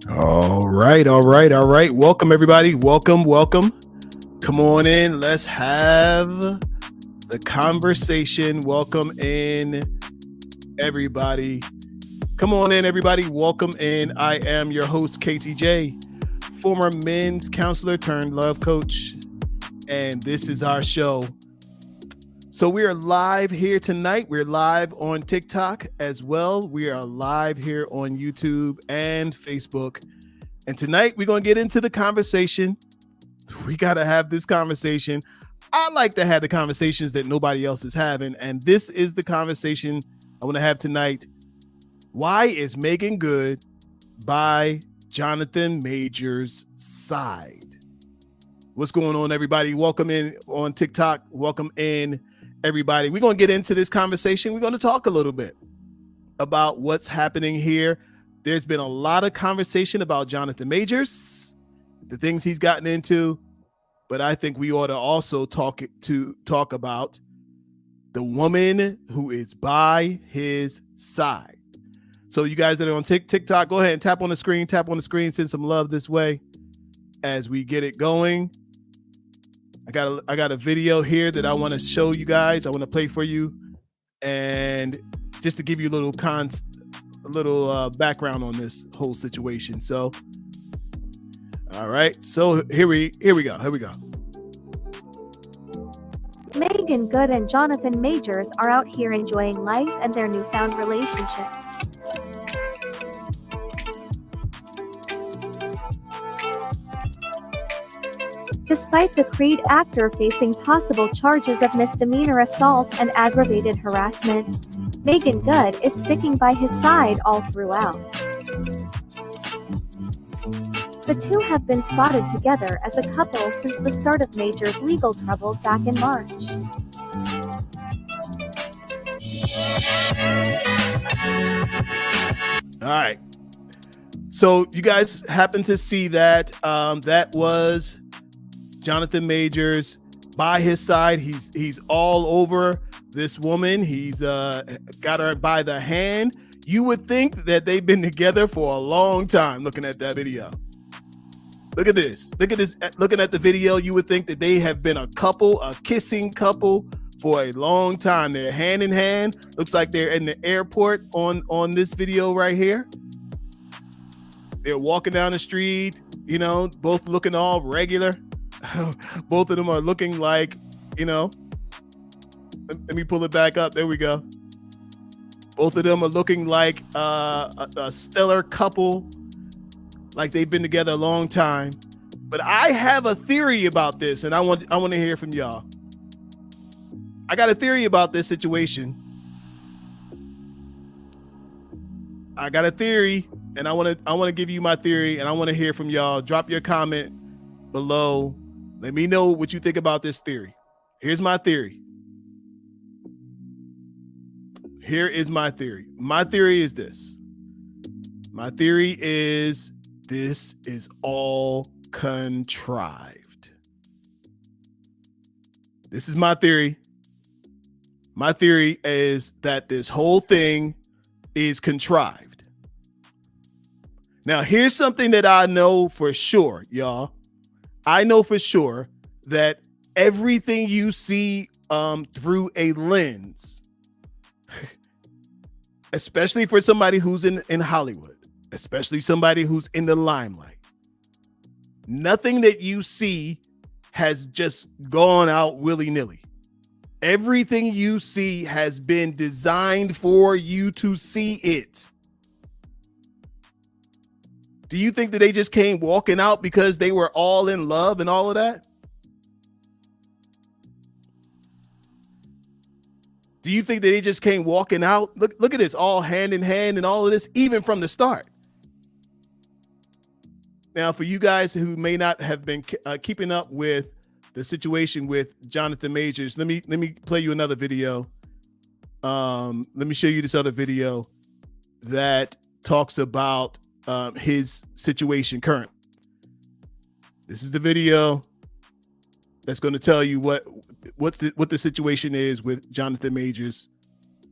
All right. Welcome, everybody. Welcome. Come on in. Let's have the conversation. Welcome in, everybody. Come on in, everybody. Welcome in. I am your host, KTJ, former men's counselor turned love coach, and this is our show. So we are live here tonight. We're live on TikTok as well. We are live here on YouTube and Facebook. And tonight we're going to get into the conversation. We got to have this conversation. I like to have the conversations that nobody else is having. And this is the conversation I want to have tonight. Why is Meagan good by Jonathan Majors' side? What's going on, everybody? Welcome in on TikTok. Welcome in, everybody. We're going to get into this conversation. We're going to talk a little bit about what's happening here. There's been a lot of conversation about Jonathan Majors, the things he's gotten into, but I think we ought to also talk about the woman who is by his side. So you guys that are on TikTok, go ahead and tap on the screen, send some love this way as we get it going. I got a video here that I want to show you guys. I want to play for you, and just to give you a little background on this whole situation. So, all right. So here we go. Meagan Good and Jonathan Majors are out here enjoying life and their newfound relationship. Despite the Creed actor facing possible charges of misdemeanor assault and aggravated harassment, Meagan Good is sticking by his side all throughout. The two have been spotted together as a couple since the start of Majors' legal troubles back in March. All right. So you guys happen to see that that was Jonathan Majors by his side. He's all over this woman. He's got her by the hand. You would think that they've been together for a long time. Looking at that video, look at this. Looking at the video, you would think that they have been a kissing couple for a long time. They're hand in hand. Looks like they're in the airport on this video right here. They're walking down the street, both looking all regular. Both of them are looking like, let me pull it back up. There we go. Both of them are looking like a stellar couple, like they've been together a long time. But I have a theory about this, and I want to hear from y'all. I got a theory about this situation. I got a theory, and I want to give you my theory, and I want to hear from y'all. Drop your comment below. Let me know what you think about this theory. Here's my theory. Here is my theory. My theory is this. My theory is this is all contrived. This is my theory. My theory is that this whole thing is contrived. Now, here's something that I know for sure, y'all. I know for sure that everything you see through a lens, especially for somebody who's in Hollywood, especially somebody who's in the limelight, nothing that you see has just gone out willy-nilly. Everything you see has been designed for you to see it. Do you think that they just came walking out because they were all in love and all of that? Do you think that they just came walking out? Look at this, all hand in hand and all of this, even from the start. Now, for you guys who may not have been keeping up with the situation with Jonathan Majors, let me play you another video. Let me show you this other video that talks about his situation current. This is the video that's going to tell you what the situation is with Jonathan Majors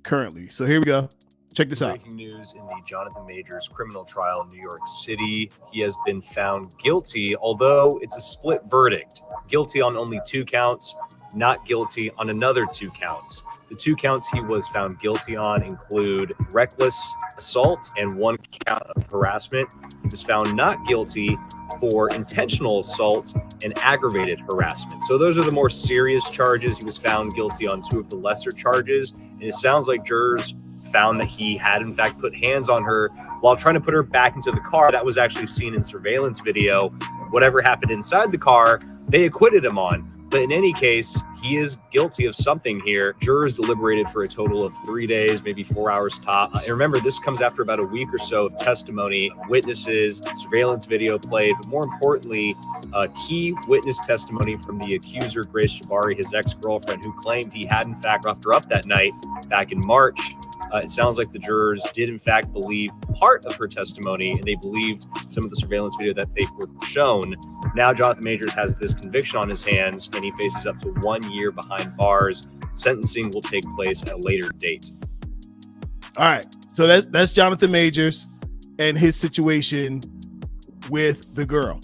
currently. So here we go. Check this out. Breaking news in the Jonathan Majors criminal trial in New York City. He has been found guilty, although it's a split verdict. Guilty on only 2 counts, not guilty on another 2 counts. The 2 counts he was found guilty on include reckless assault and 1 count of harassment. He was found not guilty for intentional assault and aggravated harassment. So those are the more serious charges. He was found guilty on 2 of the lesser charges. And it sounds like jurors found that he had in fact put hands on her while trying to put her back into the car. That was actually seen in surveillance video. Whatever happened inside the car, they acquitted him on. But in any case, he is guilty of something here. Jurors deliberated for a total of 3 days, maybe 4 hours tops. And remember, this comes after about a week or so of testimony, witnesses, surveillance video played, but more importantly, key witness testimony from the accuser, Grace Jabari, his ex-girlfriend, who claimed he had in fact roughed her up that night back in March. It sounds like the jurors did in fact believe part of her testimony, and they believed some of the surveillance video that they were shown. Now Jonathan Majors has this conviction on his hands, and he faces up to 1 year behind bars. Sentencing will take place at a later date. All right, so that's Jonathan Majors and his situation with the girl.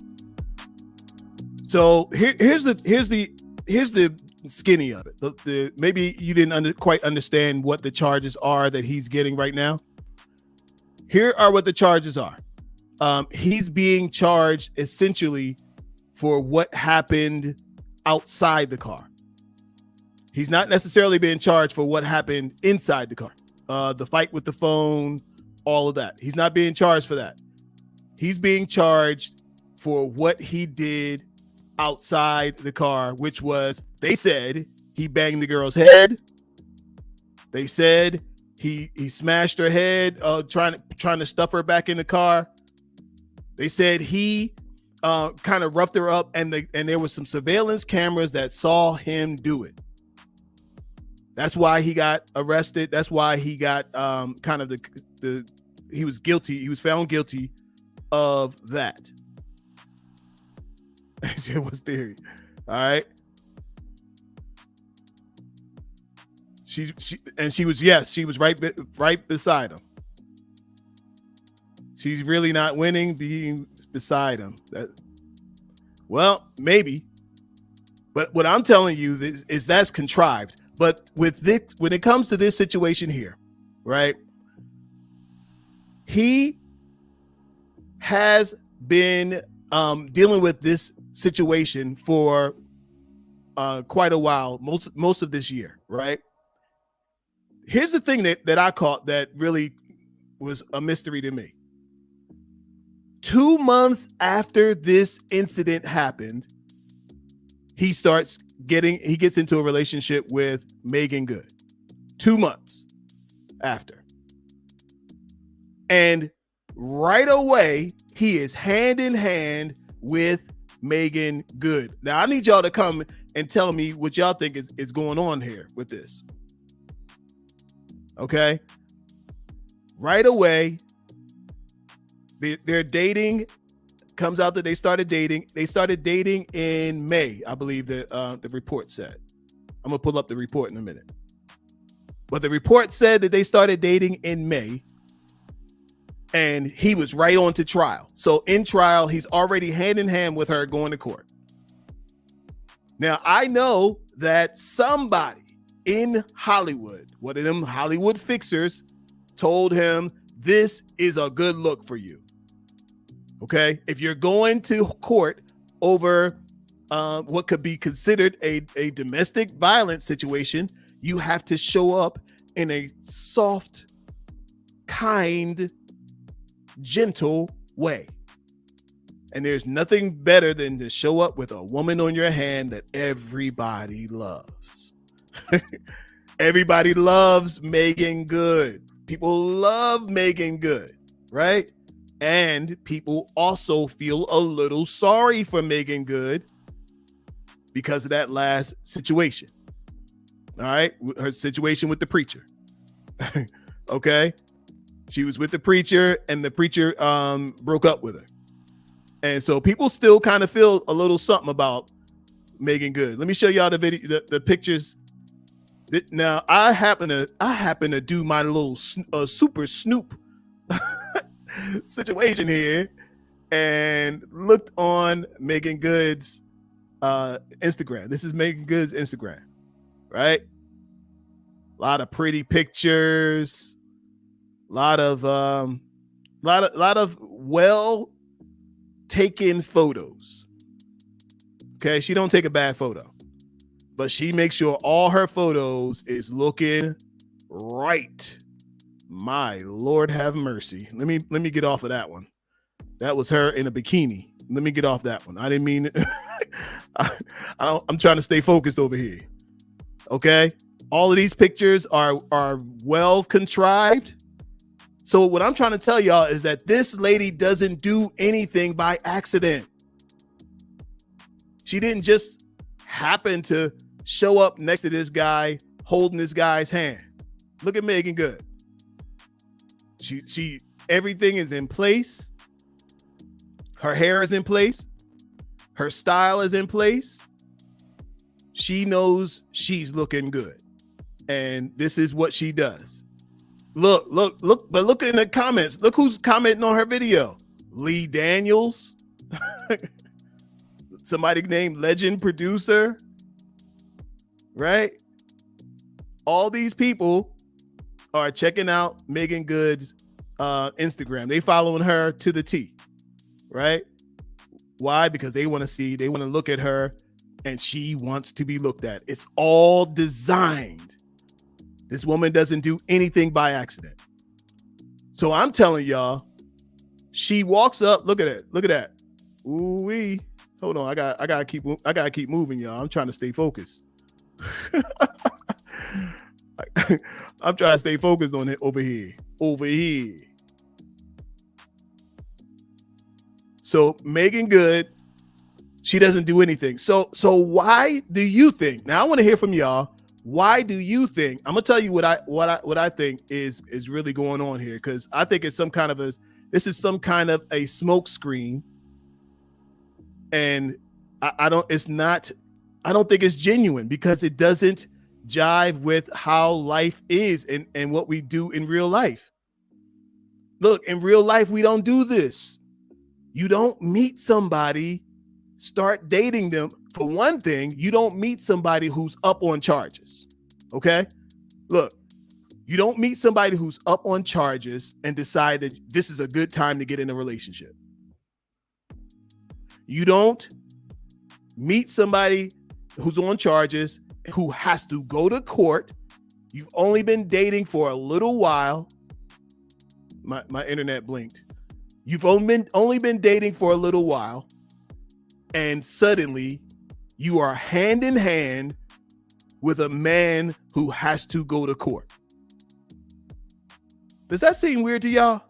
So here's the skinny of it. Maybe you didn't quite understand what the charges are that he's getting right now. Here are what the charges are. He's being charged essentially for what happened outside the car. He's not necessarily being charged for what happened inside the car. The fight with the phone, all of that. He's not being charged for that. He's being charged for what he did outside the car, which was, they said he banged the girl's head. They said he smashed her head, trying to stuff her back in the car. They said he kind of roughed her up, and there was some surveillance cameras that saw him do it. That's why he got arrested. That's why he got kind of he was guilty. He was found guilty of that. What's theory? All right. She was right beside him. She's really not winning being beside him. Well, maybe. But what I'm telling you is that's contrived. But with this, when it comes to this situation here, right? He has been dealing with this situation for quite a while, most of this year, right? Here's the thing that I caught that really was a mystery to me. 2 months after this incident happened, he gets into a relationship with Meagan Good. 2 months after. And right away, he is hand in hand with Meagan Good. Now, I need y'all to come and tell me what y'all think is going on here with this. Okay? Right away, they're dating. Comes out that they started dating. They started dating in May, I believe the report said. I'm going to pull up the report in a minute. But the report said that they started dating in May, and he was right on to trial. So in trial, he's already hand in hand with her going to court. Now, I know that somebody in Hollywood, one of them Hollywood fixers, told him this is a good look for you. Okay, if you're going to court over what could be considered a domestic violence situation, you have to show up in a soft, kind, gentle way. And there's nothing better than to show up with a woman on your hand that everybody loves. Everybody loves Meagan Good. People love Meagan Good, right? And people also feel a little sorry for Meagan Good because of that last situation. All right. Her situation with the preacher. Okay. She was with the preacher, and the preacher broke up with her. And so people still kind of feel a little something about Meagan Good. Let me show y'all the video, the pictures Now I happen to do my little super snoop situation here and looked on Meagan Good's Instagram. This is Meagan Good's Instagram, right? A lot of pretty pictures, a lot of well taken photos. Okay, she don't take a bad photo, but she makes sure all her photos is looking right. My Lord have mercy. Let me get off of that one. That was her in a bikini. Let me get off that one. I didn't mean I'm trying to stay focused over here. Okay? All of these pictures are well contrived. So what I'm trying to tell y'all is that this lady doesn't do anything by accident. She didn't just happen to show up next to this guy holding this guy's hand. Look at Meagan Good. She everything is in place. Her hair is in place. Her style is in place. She knows she's looking good. And this is what she does. Look, but look in the comments. Look who's commenting on her video. Lee Daniels. Somebody named Legend Producer. Right? All these people are checking out Meagan Good's Instagram. They following her to the T. Right? Why? Because they want to look at her, and she wants to be looked at. It's all designed. This woman doesn't do anything by accident. So I'm telling y'all, she walks up. Look at it. Look at that. Ooh wee. Hold on. I gotta keep moving, y'all. I'm trying to stay focused. I'm trying to stay focused on it over here. Over here. So Meagan Good, she doesn't do anything. So why do you think? Now I want to hear from y'all. Why do you think? I'm gonna tell you what I think is really going on here, because I think it's some kind of a smoke screen, and I don't think it's genuine, because it doesn't jive with how life is and what we do in real life. Look, in real life, we don't do this. You don't meet somebody, start dating them. For one thing, you don't meet somebody who's up on charges. Okay? Look, you don't meet somebody who's up on charges and decide that this is a good time to get in a relationship. You don't meet somebody who's on charges who has to go to court. You've only been dating for a little while. My internet blinked. You've only been dating for a little while, and suddenly you are hand in hand with a man who has to go to court. Does that seem weird to y'all?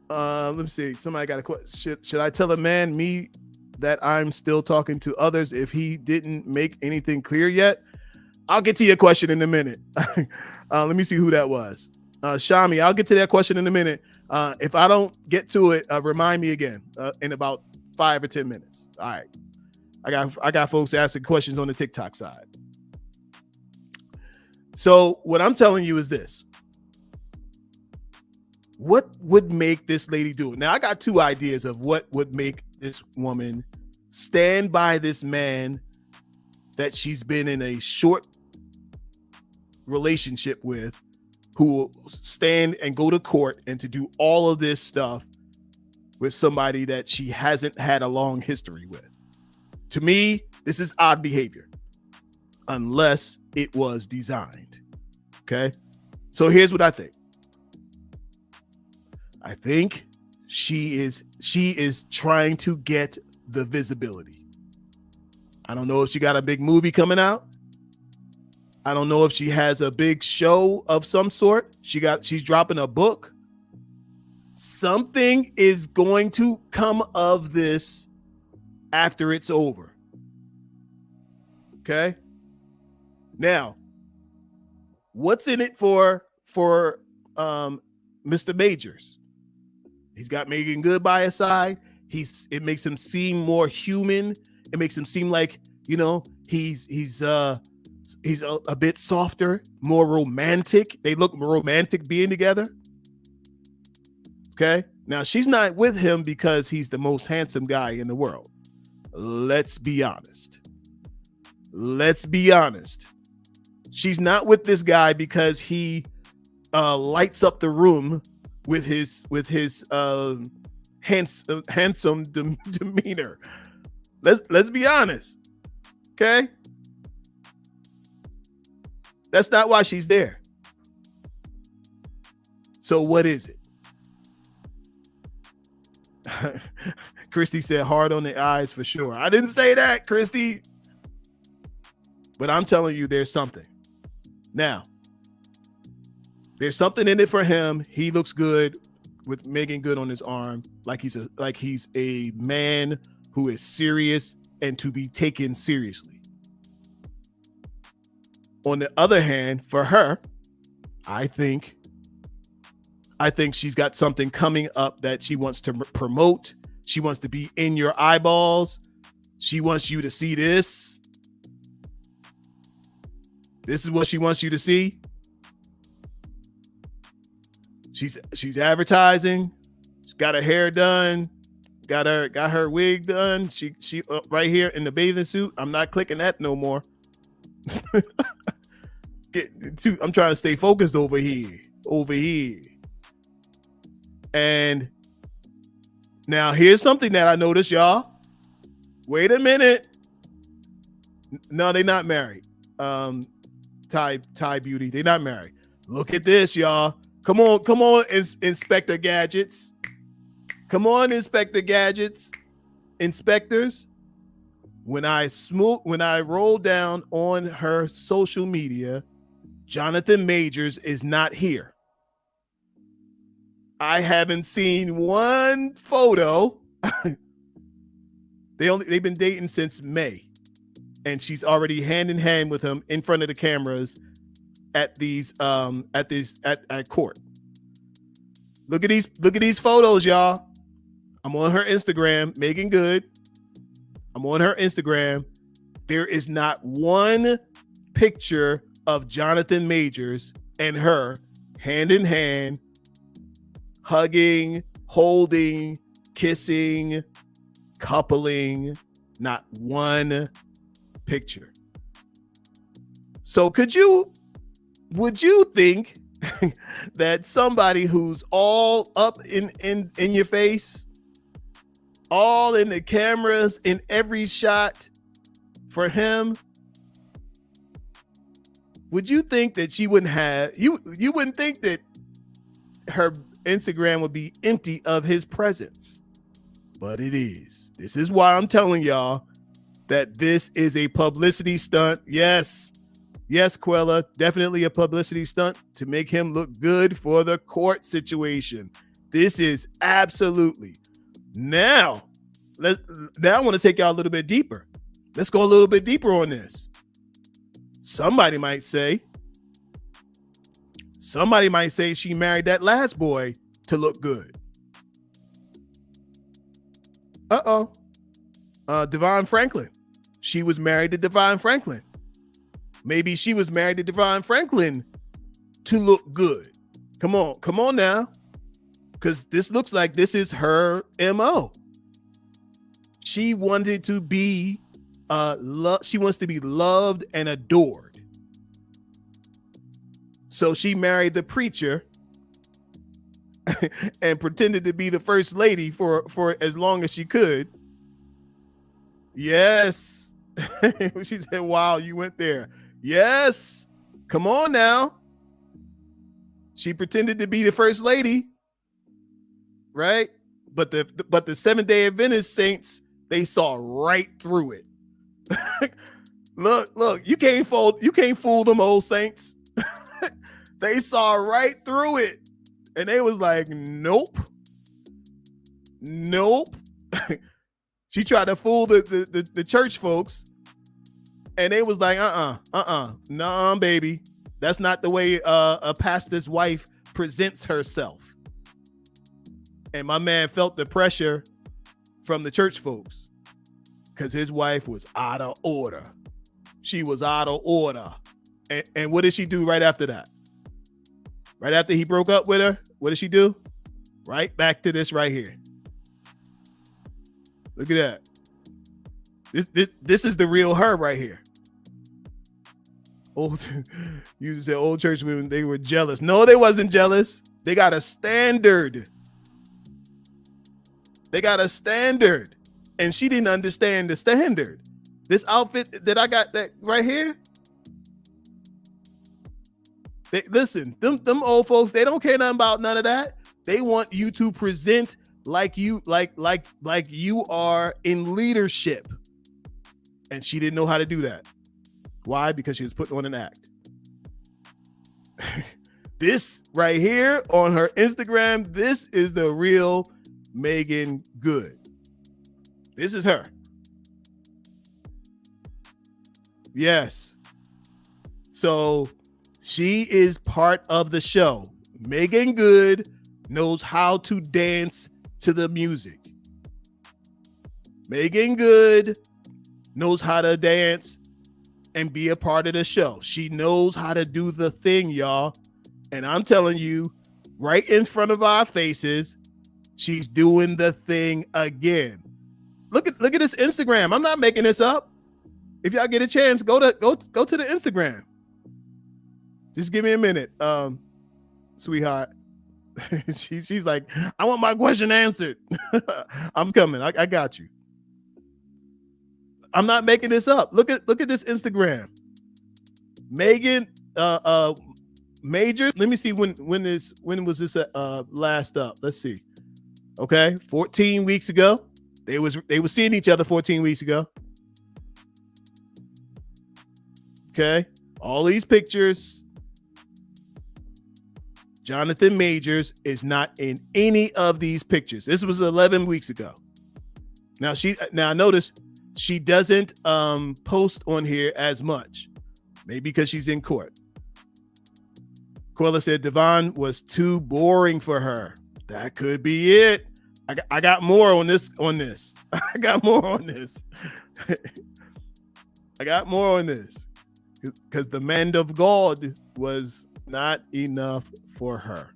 Let me see. Somebody got a question. Should I tell a man that I'm still talking to others if he didn't make anything clear yet? I'll get to your question in a minute. Let me see who that was. Shami, I'll get to that question in a minute. If I don't get to it, remind me again in about 5 or 10 minutes. All right. I got folks asking questions on the TikTok side. So what I'm telling you is this. What would make this lady do it? Now, I got two ideas of what would make this woman stand by this man that she's been in a short relationship with, who will stand and go to court and to do all of this stuff with somebody that she hasn't had a long history with. To me, this is odd behavior, unless it was designed. Okay? So here's what I think. I think she is trying to get the visibility. I don't know if she got a big movie coming out. I don't know if she has a big show of some sort. She's dropping a book. Something is going to come of this after it's over. Okay? Now, what's in it for Mr. Majors? He's got Meagan Good by his side. It makes him seem more human. It makes him seem like, He's a bit softer, more romantic. They look romantic being together. Okay. Now she's not with him because he's the most handsome guy in the world. Let's be honest. She's not with this guy because he lights up the room with his handsome demeanor. Let's be honest. Okay? That's not why she's there. So what is it? Christy said hard on the eyes for sure. I didn't say that, Christy. But I'm telling you, there's something. Now, there's something in it for him. He looks good with Meagan Good on his arm, like he's a man who is serious and to be taken seriously. On the other hand, for her, I think she's got something coming up that she wants to promote. She wants to be in your eyeballs. She wants you to see this. This is what she wants you to see. She's advertising. She's got her hair done. Got her wig done. She right here in the bathing suit. I'm not clicking that no more. I'm trying to stay focused over here. And now here's something that I noticed, y'all. Wait a minute. No, they're not married. Thai Beauty, they're not married. Look at this, y'all. Come on, Inspector Gadgets. Come on, Inspector Gadgets. Inspectors. When I roll down on her social media, Jonathan Majors is not here. I haven't seen one photo. They've been dating since May, and she's already hand in hand with him in front of the cameras at court. Look at these photos, y'all. I'm on her Instagram, Meagan Good. I'm on her Instagram. There is not one picture of Jonathan Majors and her hand in hand, hugging, holding, kissing, coupling. Not one picture. So would you think that somebody who's all up in your face, all in the cameras, in every shot for him, would you think that she wouldn't have, you wouldn't think that her Instagram would be empty of his presence? But it is. This is why I'm telling y'all that this is a publicity stunt. Yes, Quella, definitely a publicity stunt to make him look good for the court situation. This is absolutely. Now I want to take y'all a little bit deeper. Let's go a little bit deeper on this. Somebody might say she married that last boy to look good. Devon Franklin. She was married to Devon Franklin. Maybe she was married to Devon Franklin to look good. Come on now. Because this looks like this is her MO. She wanted to be she wants to be loved and adored. So she married the preacher and pretended to be the first lady for as long as she could. Yes. She said, wow, you went there. Yes. Come on now. She pretended to be the first lady. Right? But the Seventh-day Adventist saints, they saw right through it. Look, you can't fool them old saints. They saw right through it. And they was like, nope. She tried to fool the church folks. And they was like, nah, baby. That's not the way a pastor's wife presents herself. And my man felt the pressure from the church folks because his wife was out of order. she was out of order. And what did she do right after that? Right after he broke up with her, what did she do? Right back to this right here. Look at that. This is the real her right here. You said old church women, they were jealous. No, they wasn't jealous. They got a standard. They got a standard. And she didn't understand the standard. This outfit that I got that right here. Listen, them old folks, they don't care nothing about none of that. They want you to present like you are in leadership. And she didn't know how to do that. Why? Because she was putting on an act. This right here on her Instagram, this is the real Meagan Good. This is her. Yes. So she is part of the show. Meagan Good knows how to dance to the music. Meagan Good knows how to dance and be a part of the show. She knows how to do the thing, y'all. And I'm telling you, right in front of our faces, she's doing the thing again. Look at this Instagram. I'm not making this up. If y'all get a chance, go to the Instagram. Just give me a minute, sweetheart. She's like, I want my question answered. I'm coming. I got you. I'm not making this up. Look at this Instagram. Meagan Majors. Let me see when was this last up? Let's see. Okay, 14 weeks ago. They were seeing each other 14 weeks ago. Okay, all these pictures. Jonathan Majors is not in any of these pictures. This was 11 weeks ago. Now notice she doesn't post on here as much. Maybe because she's in court. Quella said Devon was too boring for her. That could be it. I got more on this. I got more on this. I got more on this. Because the man of God was not enough for her.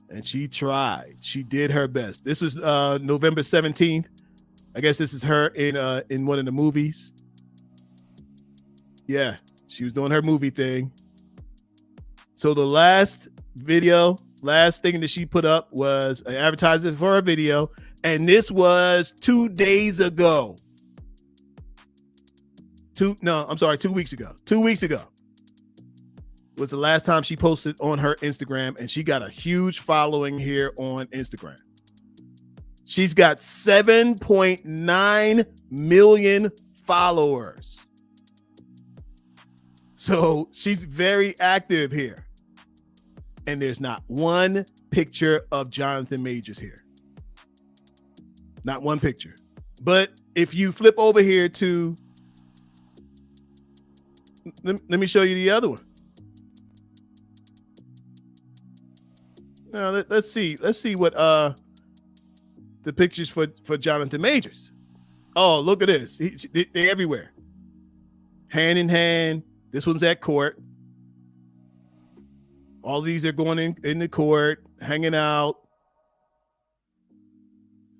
And she tried. She did her best. This was November 17th. I guess this is her in one of the movies. Yeah, she was doing her movie thing. So the last thing that she put up was an advertisement for her video. And this was 2 days ago. 2 weeks ago. 2 weeks ago was the last time she posted on her Instagram, and she got a huge following here on Instagram. She's got 7.9 million followers. So she's very active here. And there's not one picture of Jonathan Majors here. Not one picture. But if you flip over here to, let me show you the other one. Now let's see what the pictures for Jonathan Majors. Oh, look at this. They're everywhere. Hand in hand. This one's at court. All these are going in the court, hanging out.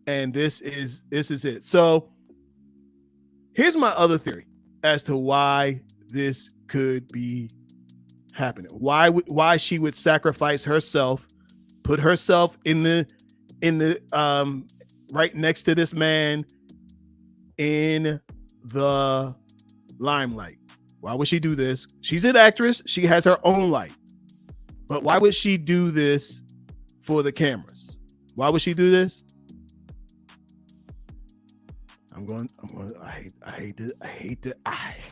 And this is it. So here's my other theory as to why this could be happening. Why she would sacrifice herself, put herself in the right next to this man in the limelight. Why would she do this? She's an actress. She has her own light. But why would she do this for the cameras? Why would she do this? I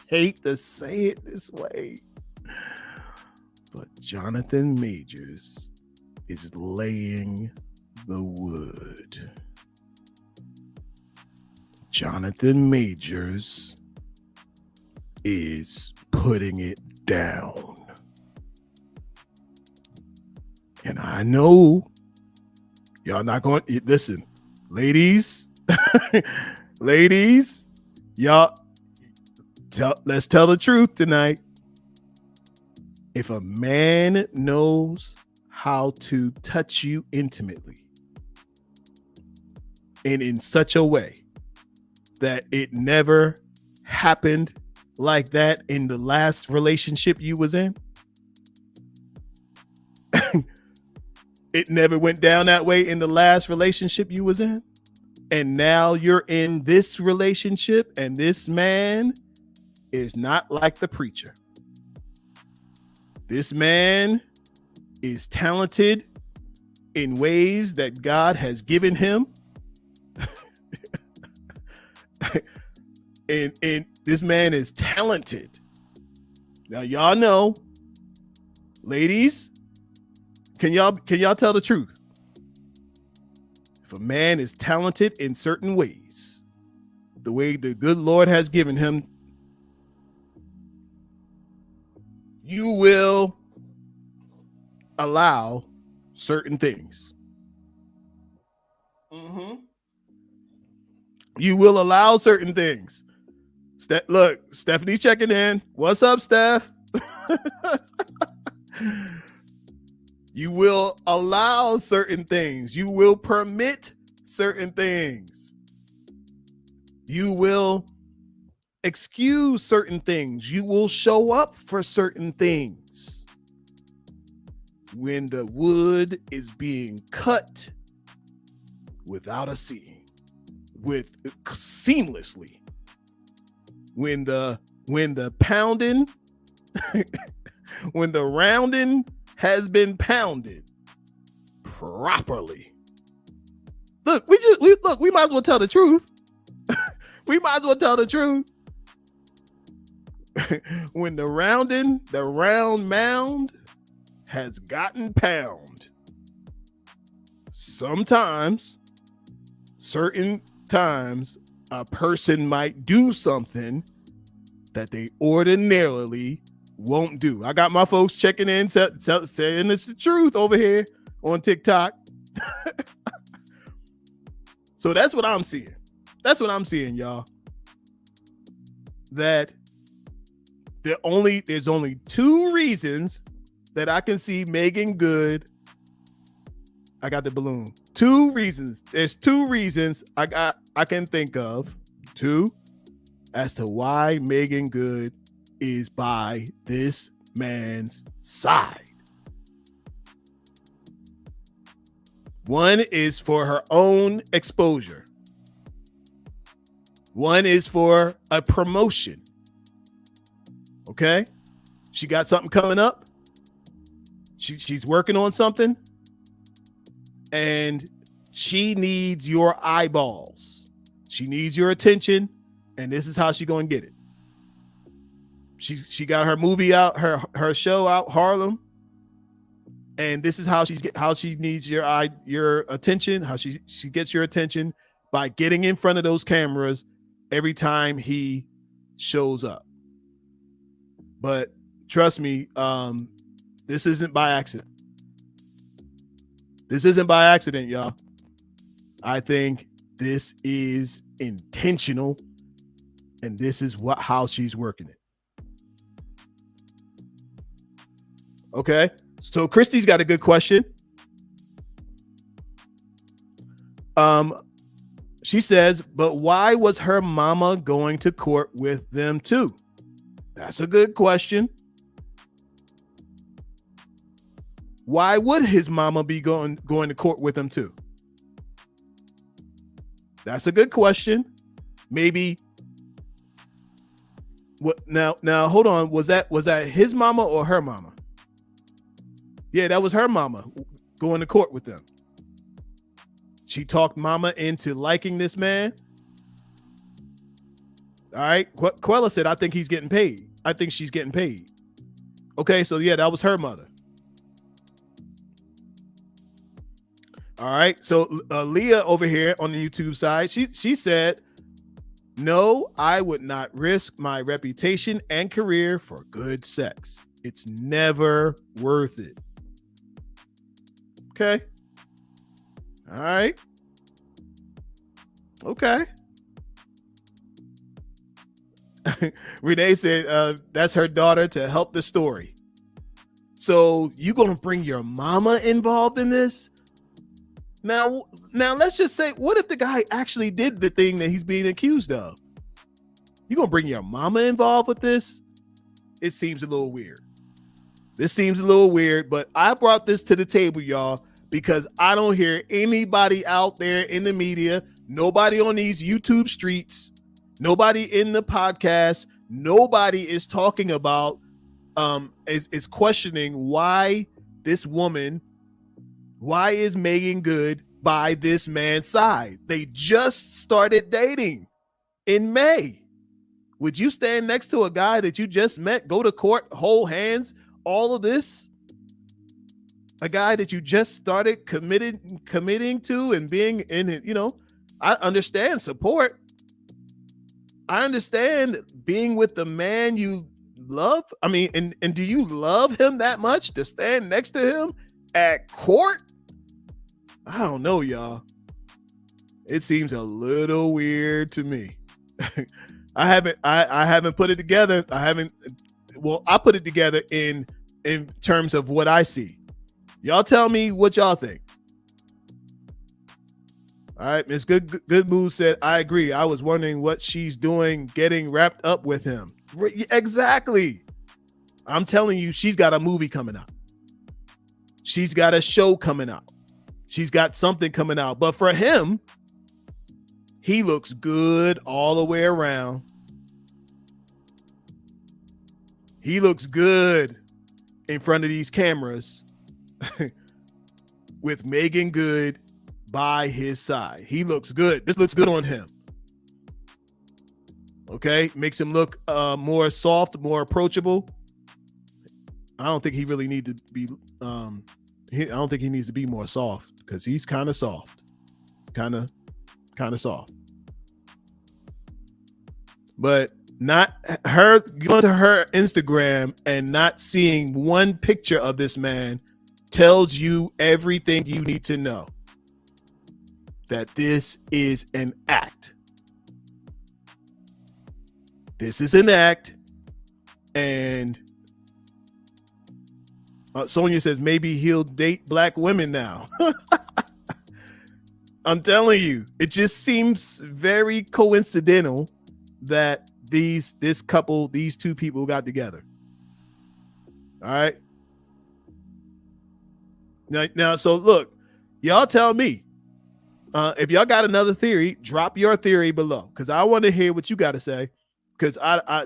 hate to say it this way. But Jonathan Majors is laying the wood. Jonathan Majors is putting it down. And I know y'all not going to listen, ladies, ladies, y'all Let's tell the truth tonight. If a man knows how to touch you intimately and in such a way that it never happened like that in the last relationship you was in, it never went down that way in the last relationship you was in, and now you're in this relationship and this man is not like the preacher. This man is talented in ways that God has given him. and this man is talented. Now y'all know, ladies, can y'all tell the truth? If a man is talented in certain ways, the way the good Lord has given him, you will allow certain things. You will allow certain things. Look, Stephanie's checking in. What's up, Steph? You will allow certain things. You will permit certain things. You will excuse certain things. You will show up for certain things. When the wood is being cut without a seam, seamlessly. When the pounding, when the rounding has been pounded properly. Look, we might as well tell the truth. We might as well tell the truth. When the round mound has gotten pound. Sometimes, certain times, a person might do something that they ordinarily won't do. I got my folks checking in, saying it's the truth over here on TikTok. So that's what I'm seeing. That's what I'm seeing, y'all. That there's only two reasons that I can see Meagan Good. I got the balloon. Two reasons. There's two reasons I can think of, two, as to why Meagan Good is by this man's side. One is for her own exposure. One is for a promotion. Okay? She got something coming up. She's working on something. And she needs your eyeballs. She needs your attention. And this is how she's going to get it. She got her movie out, her show out, Harlem. And this is how she needs your attention, how she gets your attention by getting in front of those cameras every time he shows up. But trust me, this isn't by accident. This isn't by accident, y'all. I think this is intentional, and this is how she's working it. Okay, so Christy's got a good question. She says, but why was her mama going to court with them too? That's a good question. Why would his mama be going to court with him too? That's a good question. Maybe. What now? Hold on. Was that his mama or her mama? Yeah, that was her mama going to court with them. She talked mama into liking this man. All right. Quella said, I think he's getting paid. I think she's getting paid. Okay, so yeah, that was her mother. All right. So Leah over here on the YouTube side, she said, no, I would not risk my reputation and career for good sex. It's never worth it. Okay. All right. Okay. Renee said that's her daughter to help the story. So you gonna bring your mama involved in this? Now let's just say, what if the guy actually did the thing that he's being accused of? You gonna bring your mama involved with this? It seems a little weird. This seems a little weird, but I brought this to the table, y'all, because I don't hear anybody out there in the media, nobody on these YouTube streets, nobody in the podcast, nobody is talking about, is questioning why this woman, why is Meagan Good by this man's side? They just started dating in May. Would you stand next to a guy that you just met, go to court, hold hands, all of this? A guy that you just started committing to and being in it, I understand support. I understand being with the man you love. I mean, and do you love him that much to stand next to him at court? I don't know, y'all. It seems a little weird to me. I haven't put it together. I put it together in terms of what I see. Y'all tell me what y'all think. All right, Miss Good Mood said, I agree. I was wondering what she's doing getting wrapped up with him. Exactly. I'm telling you, she's got a movie coming out. She's got a show coming out. She's got something coming out. But for him, he looks good all the way around. He looks good in front of these cameras with Meagan Good by his side. He looks good. This looks good on him. Okay, makes him look more soft, more approachable. I don't think he really needs to be. I don't think he needs to be more soft because he's kind of soft, kind of soft. But not her going to her Instagram and not seeing one picture of this man tells you everything you need to know. That this is an act. This is an act. And Sonia says maybe he'll date black women now. I'm telling you, it just seems very coincidental that these two people got together. All right. Now, so look, y'all tell me. If y'all got another theory, drop your theory below because I want to hear what you got to say. Because I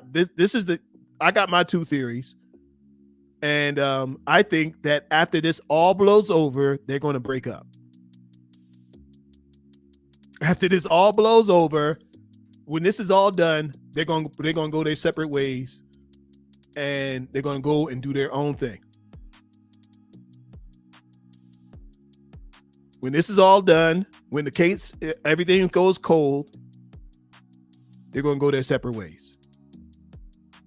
got my two theories, and I think that after this all blows over, they're going to break up. After this all blows over, when this is all done, they're going to go their separate ways, and they're going to go and do their own thing. When this is all done, when the case, everything goes cold, they're going to go their separate ways.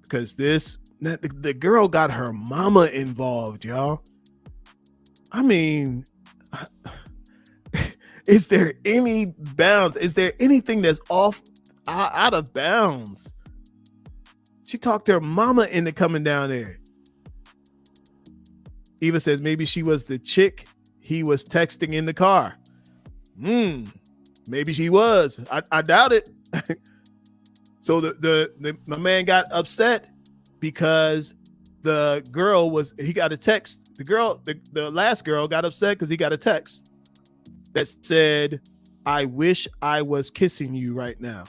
Because the girl got her mama involved, y'all. I mean, is there any bounds? Is there anything that's out of bounds? She talked her mama into coming down there. Eva says maybe she was the chick he was texting in the car. Maybe she was. I doubt it. So my man got upset because the girl he got a text. The last girl got upset because he got a text that said, I wish I was kissing you right now.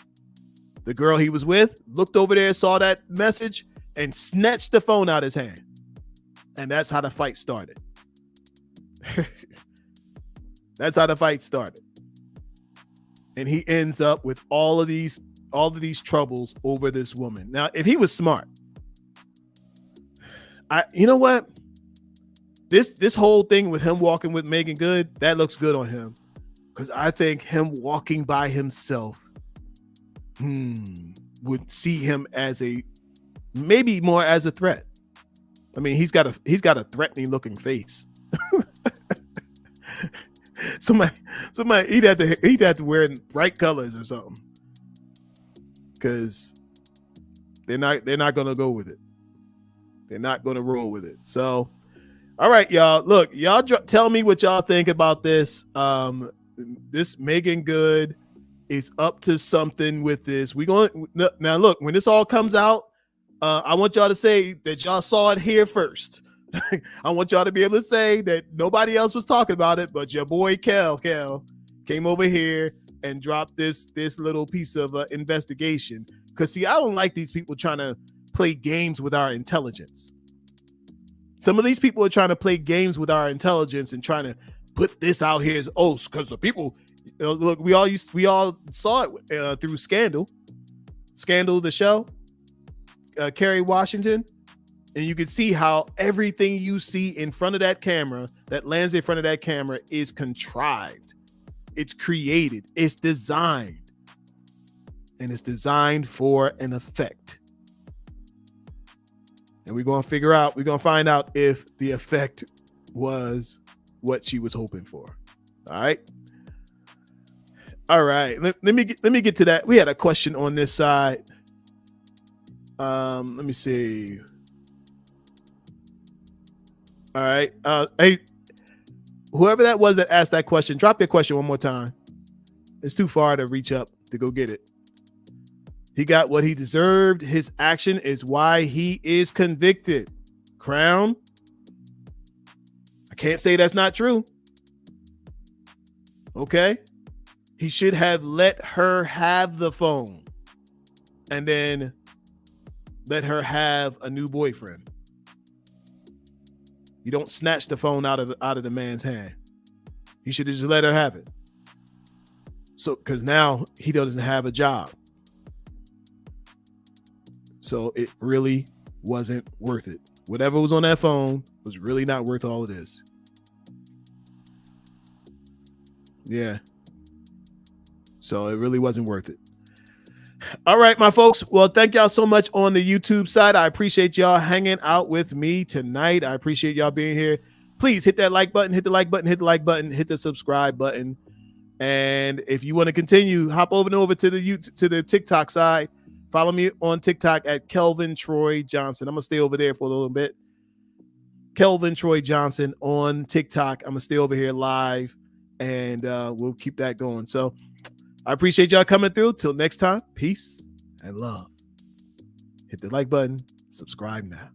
The girl he was with looked over there, saw that message, and snatched the phone out of his hand. And that's how the fight started. That's how the fight started. And he ends up with all of these troubles over this woman. Now, if he was smart, you know what? This whole thing with him walking with Meagan Good, that looks good on him. Because I think him walking by himself would see him as maybe more as a threat. I mean, he's got a threatening looking face. Somebody he'd have to wear bright colors or something. Because They're not going to go with it. They're not going to roll with it. So, all right, y'all. Look, y'all tell me what y'all think about this. This Meagan Good is up to something with this. We going now. Look, when this all comes out, I want y'all to say that y'all saw it here first. I want y'all to be able to say that nobody else was talking about it, but your boy Kel came over here and dropped this little piece of investigation. Because see, I don't like these people trying to play games with our intelligence. Some of these people are trying to play games with our intelligence and trying to put this out here as, because the people, look, we all saw it through Scandal, the show, Kerry Washington, and you can see how everything you see in front of that camera, that lands in front of that camera, is contrived. It's created. It's designed. And it's designed for an effect. And we're going to find out if the effect was what she was hoping for. All right. All right. Let me get to that. We had a question on this side. Let me see. All right. Hey, whoever that was that asked that question, drop your question one more time. It's too far to reach up to go get it. He got what he deserved. His action is why he is convicted. Crown. I can't say that's not true. Okay. He should have let her have the phone and then let her have a new boyfriend. You don't snatch the phone out of the man's hand. He should have just let her have it. So, because now he doesn't have a job. So it really wasn't worth it. Whatever was on that phone was really not worth all of this. Yeah. So it really wasn't worth it. All right, my folks. Well, thank y'all so much on the YouTube side. I appreciate y'all hanging out with me tonight. I appreciate y'all being here. Please hit that like button, hit the like button, hit the like button, hit the subscribe button. And if you want to continue, hop over to the YouTube, to the TikTok side. Follow me on TikTok at kelvintroyjohnson. I'm going to stay over there for a little bit. kelvintroyjohnson on TikTok. I'm going to stay over here live and we'll keep that going. So I appreciate y'all coming through. Till next time, peace and love. Hit the like button. Subscribe now.